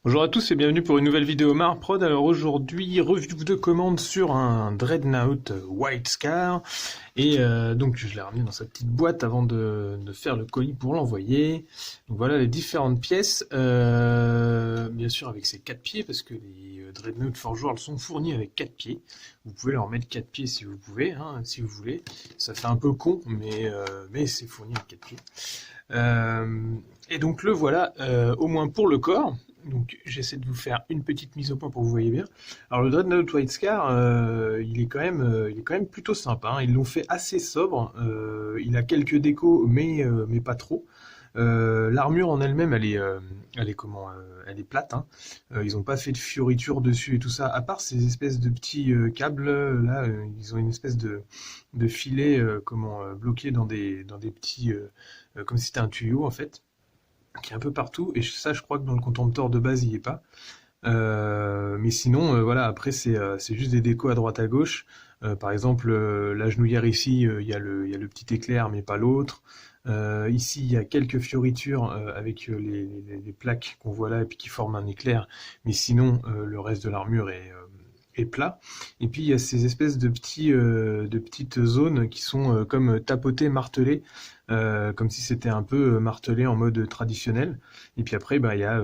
Bonjour à tous et bienvenue pour une nouvelle vidéo Marprod. Alors aujourd'hui, revue de commande sur un Dreadnought White Scar. Et donc je l'ai ramené dans sa petite boîte avant de faire le colis pour l'envoyer. Donc voilà les différentes pièces. Bien sûr avec ses 4 pieds parce que les Dreadnought Forge World sont fournis avec 4 pieds. Vous pouvez leur mettre 4 pieds si vous pouvez, hein, si vous voulez. Ça fait un peu con, mais c'est fourni avec 4 pieds. Et donc le voilà, au moins pour le corps. Donc j'essaie de vous faire une petite mise au point pour que vous voyez bien. Alors le Dreadnought White Scar, il est quand même plutôt sympa, hein. Ils l'ont fait assez sobre. Il a quelques décos, mais pas trop. L'armure en elle-même, elle est plate, hein. Ils n'ont pas fait de fioritures dessus et tout ça. À part ces espèces de petits câbles là, ils ont une espèce de filet bloqué dans des petits, comme si c'était un tuyau en fait qui est un peu partout, et ça je crois que dans le contemptor de base il n'y est pas. Mais sinon, voilà, après c'est juste des décos à droite à gauche. Par exemple, la genouillère ici, il y a le petit éclair, mais pas l'autre. Ici, il y a quelques fioritures avec les plaques qu'on voit là et puis qui forment un éclair. Mais sinon, le reste de l'armure est plat. Et puis il y a ces espèces de petites zones qui sont comme tapotées, martelées, comme si c'était un peu martelé en mode traditionnel. Et puis après, bah, il y a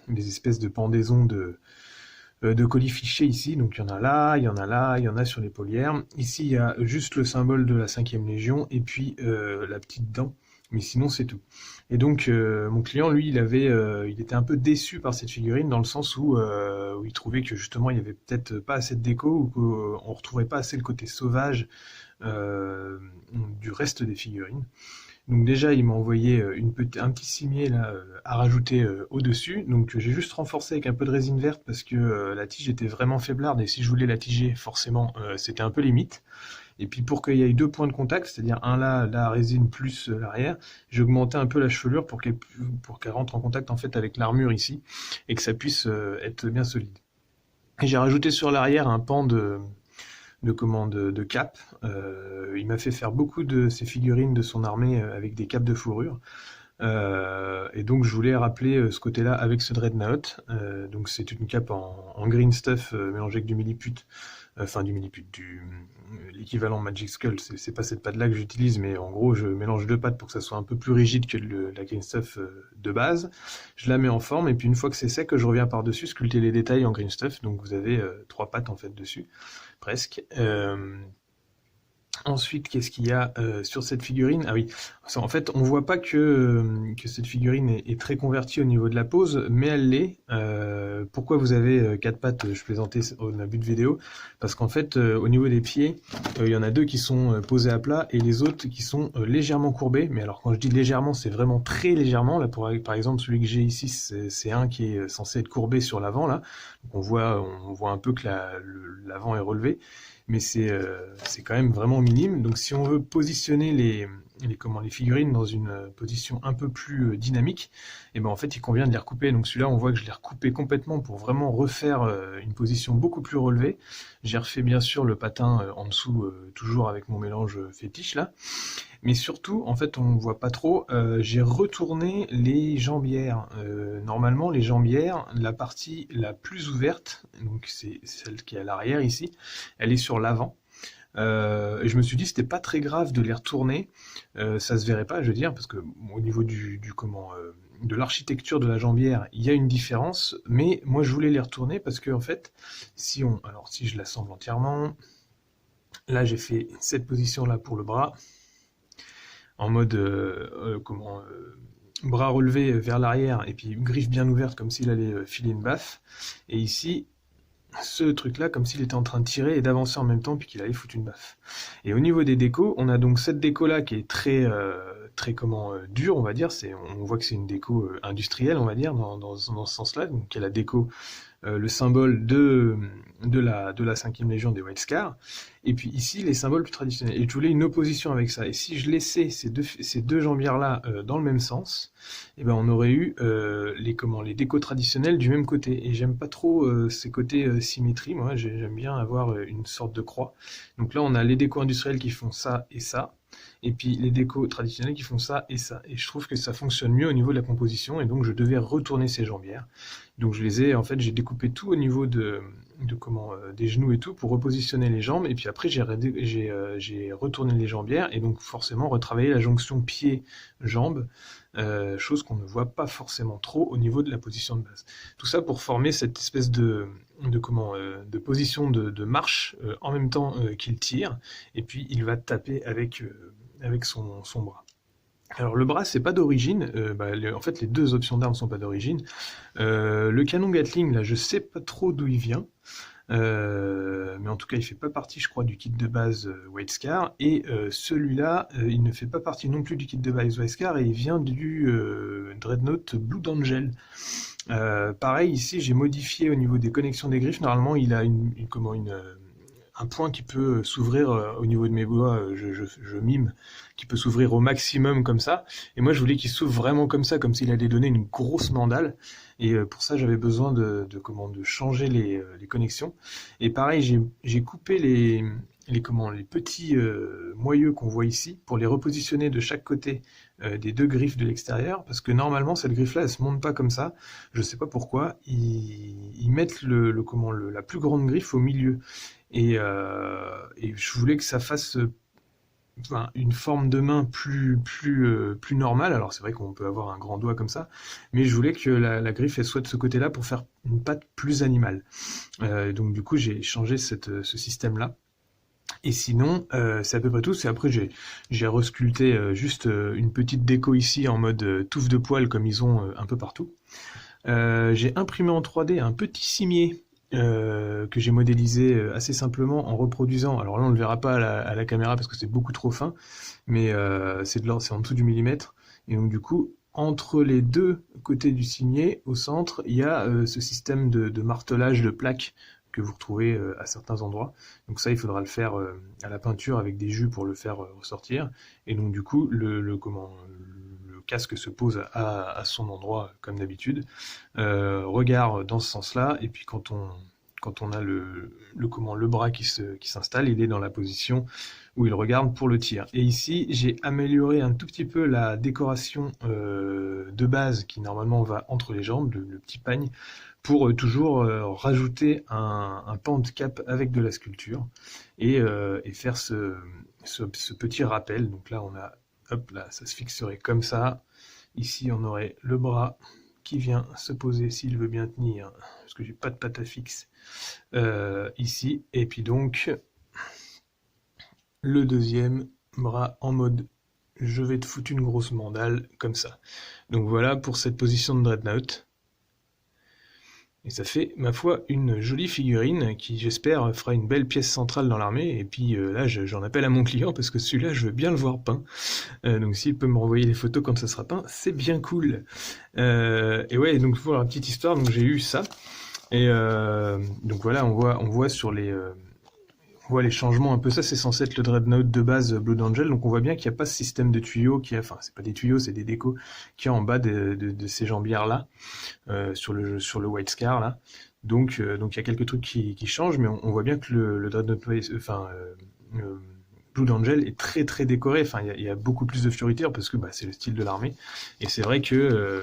les espèces de pendaisons de colis fichés ici. Donc il y en a là, il y en a là, il y en a sur les polières. Ici, il y a juste le symbole de la 5e Légion et puis la petite dent. Mais sinon, c'est tout. Et donc, mon client, lui, il était un peu déçu par cette figurine dans le sens où il trouvait que justement, il y avait peut-être pas assez de déco ou qu'on retrouvait pas assez le côté sauvage euh, du reste des figurines. Donc déjà, il m'a envoyé un petit cimier là à rajouter au-dessus. Donc j'ai juste renforcé avec un peu de résine verte parce que la tige était vraiment faiblarde et si je voulais la tiger, forcément, c'était un peu limite. Et puis pour qu'il y ait deux points de contact, c'est-à-dire un là, la résine plus l'arrière, j'ai augmenté un peu la chevelure pour qu'elle rentre en contact en fait avec l'armure ici et que ça puisse être bien solide. Et j'ai rajouté sur l'arrière un pan de cap. Il m'a fait faire beaucoup de ces figurines de son armée avec des capes de fourrure. Et donc je voulais rappeler ce côté-là avec ce Dreadnought. Donc c'est une cape en green stuff mélangée avec du milliput. Enfin du milliput, l'équivalent Magic Skull. C'est pas cette pâte-là que j'utilise, mais en gros je mélange deux pâtes pour que ça soit un peu plus rigide que la green stuff de base. Je la mets en forme et puis une fois que c'est sec, je reviens par-dessus sculpter les détails en green stuff. Donc vous avez trois pâtes en fait dessus, presque. Ensuite, qu'est-ce qu'il y a sur cette figurine? Ah oui, en fait, on voit pas que cette figurine est très convertie au niveau de la pose, mais elle l'est. Pourquoi vous avez quatre pattes? Je plaisantais au début de vidéo, parce qu'en fait, au niveau des pieds, il y en a deux qui sont posés à plat et les autres qui sont légèrement courbés. Mais alors, quand je dis légèrement, c'est vraiment très légèrement. Là, par exemple, celui que j'ai ici, c'est un qui est censé être courbé sur l'avant là. Donc on voit un peu que l'avant est relevé, mais c'est quand même vraiment minime. Donc si on veut positionner les figurines dans une position un peu plus dynamique, et ben en fait il convient de les recouper. Donc celui-là on voit que je l'ai recoupé complètement pour vraiment refaire une position beaucoup plus relevée. J'ai refait bien sûr le patin en dessous, toujours avec mon mélange fétiche là. Mais surtout, en fait, on voit pas trop. J'ai retourné les jambières. Normalement, les jambières, la partie la plus ouverte, donc c'est celle qui est à l'arrière ici, elle est sur l'avant. Et je me suis dit c'était pas très grave de les retourner, ça se verrait pas, je veux dire, parce que au niveau de l'architecture de la jambière, il y a une différence, mais moi je voulais les retourner parce que en fait, alors si je l'assemble entièrement, là j'ai fait cette position là pour le bras en mode bras relevé vers l'arrière et puis griffe bien ouverte comme s'il allait filer une baffe. Et ici, ce truc-là comme s'il était en train de tirer et d'avancer en même temps puis qu'il allait foutre une baffe. Et au niveau des décos, on a donc cette déco-là qui est très dure, on va dire. On voit que c'est une déco industrielle, on va dire, dans ce sens-là. Donc il y a la déco le symbole de la 5e Légion des White Scars, et puis ici les symboles plus traditionnels. Et je voulais une opposition avec ça. Et si je laissais ces deux jambières-là dans le même sens, eh ben on aurait eu les décos traditionnels du même côté. Et j'aime pas trop ces côtés symétrie, moi j'aime bien avoir une sorte de croix. Donc là on a les décos industriels qui font ça et ça. et puis les décos traditionnels qui font ça et ça. Et je trouve que ça fonctionne mieux au niveau de la composition, et donc je devais retourner ces jambières. Donc en fait, j'ai découpé tout au niveau des genoux et tout pour repositionner les jambes, et puis après j'ai retourné les jambières, et donc forcément retravaillé la jonction pied-jambe, chose qu'on ne voit pas forcément trop au niveau de la position de base. Tout ça pour former cette espèce de position de marche en même temps qu'il tire, et puis il va taper avec son bras. Alors le bras, c'est pas d'origine, en fait les deux options d'armes sont pas d'origine. Le canon Gatling, là, je sais pas trop d'où il vient, mais en tout cas il fait pas partie, je crois, du kit de base White Scar, et celui-là, il ne fait pas partie non plus du kit de base White Scar, et il vient du Dreadnought Blood Angel. Pareil, ici j'ai modifié au niveau des connexions des griffes. Normalement il a un point qui peut s'ouvrir au niveau de mes doigts, je mime, qui peut s'ouvrir au maximum comme ça. Et moi, je voulais qu'il s'ouvre vraiment comme ça, comme s'il allait donner une grosse mandale. Et pour ça, j'avais besoin de changer les connexions. Et pareil, j'ai coupé les petits moyeux qu'on voit ici pour les repositionner de chaque côté des deux griffes de l'extérieur, parce que normalement cette griffe là elle se monte pas comme ça, je sais pas pourquoi. Ils mettent la plus grande griffe au milieu, et je voulais que ça fasse une forme de main plus normale. Alors c'est vrai qu'on peut avoir un grand doigt comme ça, mais je voulais que la griffe elle soit de ce côté-là pour faire une patte plus animale. Donc du coup j'ai changé ce système-là. Et sinon, c'est à peu près tout. C'est après j'ai resculpté juste une petite déco ici en mode touffe de poils comme ils ont un peu partout. J'ai imprimé en 3D un petit cimier que j'ai modélisé assez simplement en reproduisant. Alors là, on ne le verra pas à la caméra parce que c'est beaucoup trop fin, mais c'est en dessous du millimètre. Et donc du coup, entre les deux côtés du cimier, au centre, il y a ce système de martelage de plaques que vous retrouvez à certains endroits. Donc ça, il faudra le faire à la peinture avec des jus pour le faire ressortir. Et donc du coup, le casque se pose à son endroit comme d'habitude. Regard dans ce sens-là, et puis quand on a le bras qui s'installe, il est dans la position où il regarde pour le tir. Et ici, j'ai amélioré un tout petit peu la décoration de base qui normalement va entre les jambes, le petit pagne, pour toujours rajouter un pan de cap avec de la sculpture, et faire ce petit rappel. Donc là, là, ça se fixerait comme ça. Ici, on aurait le bras qui vient se poser s'il veut bien tenir, parce que j'ai pas de patte fixe ici. Et puis donc, le deuxième bras en mode je vais te foutre une grosse mandale, comme ça. Donc voilà pour cette position de Dreadnought. Et ça fait, ma foi, une jolie figurine qui, j'espère, fera une belle pièce centrale dans l'armée. Et puis là, j'en appelle à mon client parce que celui-là, je veux bien le voir peint. Donc s'il peut me renvoyer les photos quand ça sera peint, c'est bien cool. Et ouais, donc pour la petite histoire, donc j'ai eu ça. Et donc voilà, on voit sur on voit les changements un peu. Ça, c'est censé être le Dreadnought de base Blood Angel. Donc on voit bien qu'il n'y a pas ce système de tuyaux enfin, c'est pas des tuyaux, c'est des décos qu'il y a en bas de ces jambières là, sur le White Scar là. Donc il y a quelques trucs qui changent, mais on voit bien que le Dreadnought, Blood Angel est très très décoré. Enfin, il y a beaucoup plus de fioritures parce que c'est le style de l'armée. Et c'est vrai que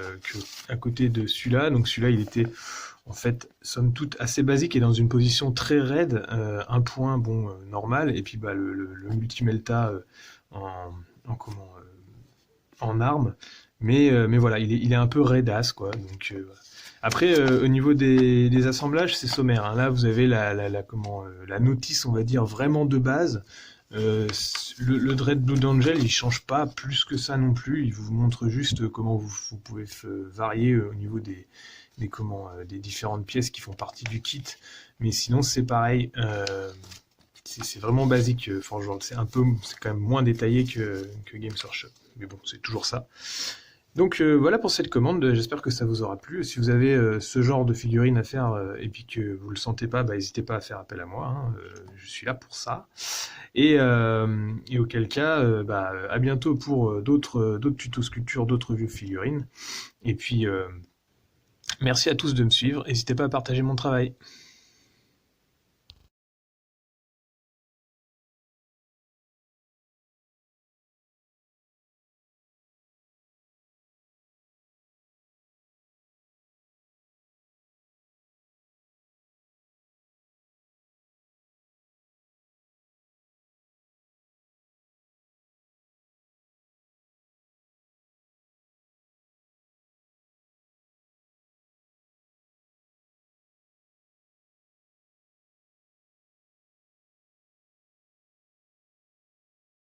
à côté de celui-là, donc celui-là, il était en fait, somme toute, assez basique et dans une position très raide, un point normal, et puis le multimelta en arme, mais voilà, il est un peu raidasse, quoi. Donc après, au niveau des assemblages, c'est sommaire, hein. Là, vous avez la notice, on va dire, vraiment de base. Le Dread Blood Angel, il change pas plus que ça non plus. Il vous montre juste comment vous pouvez varier au niveau des différentes pièces qui font partie du kit. Mais sinon, c'est pareil. C'est vraiment basique, Forge World. C'est quand même moins détaillé que Games Workshop. Mais bon, c'est toujours ça. Donc voilà pour cette commande, j'espère que ça vous aura plu. Si vous avez ce genre de figurine à faire et puis que vous le sentez pas, n'hésitez pas à faire appel à moi, hein, je suis là pour ça. Et auquel cas, à bientôt pour d'autres tutos sculpture, d'autres reviews figurines. Et puis merci à tous de me suivre, n'hésitez pas à partager mon travail.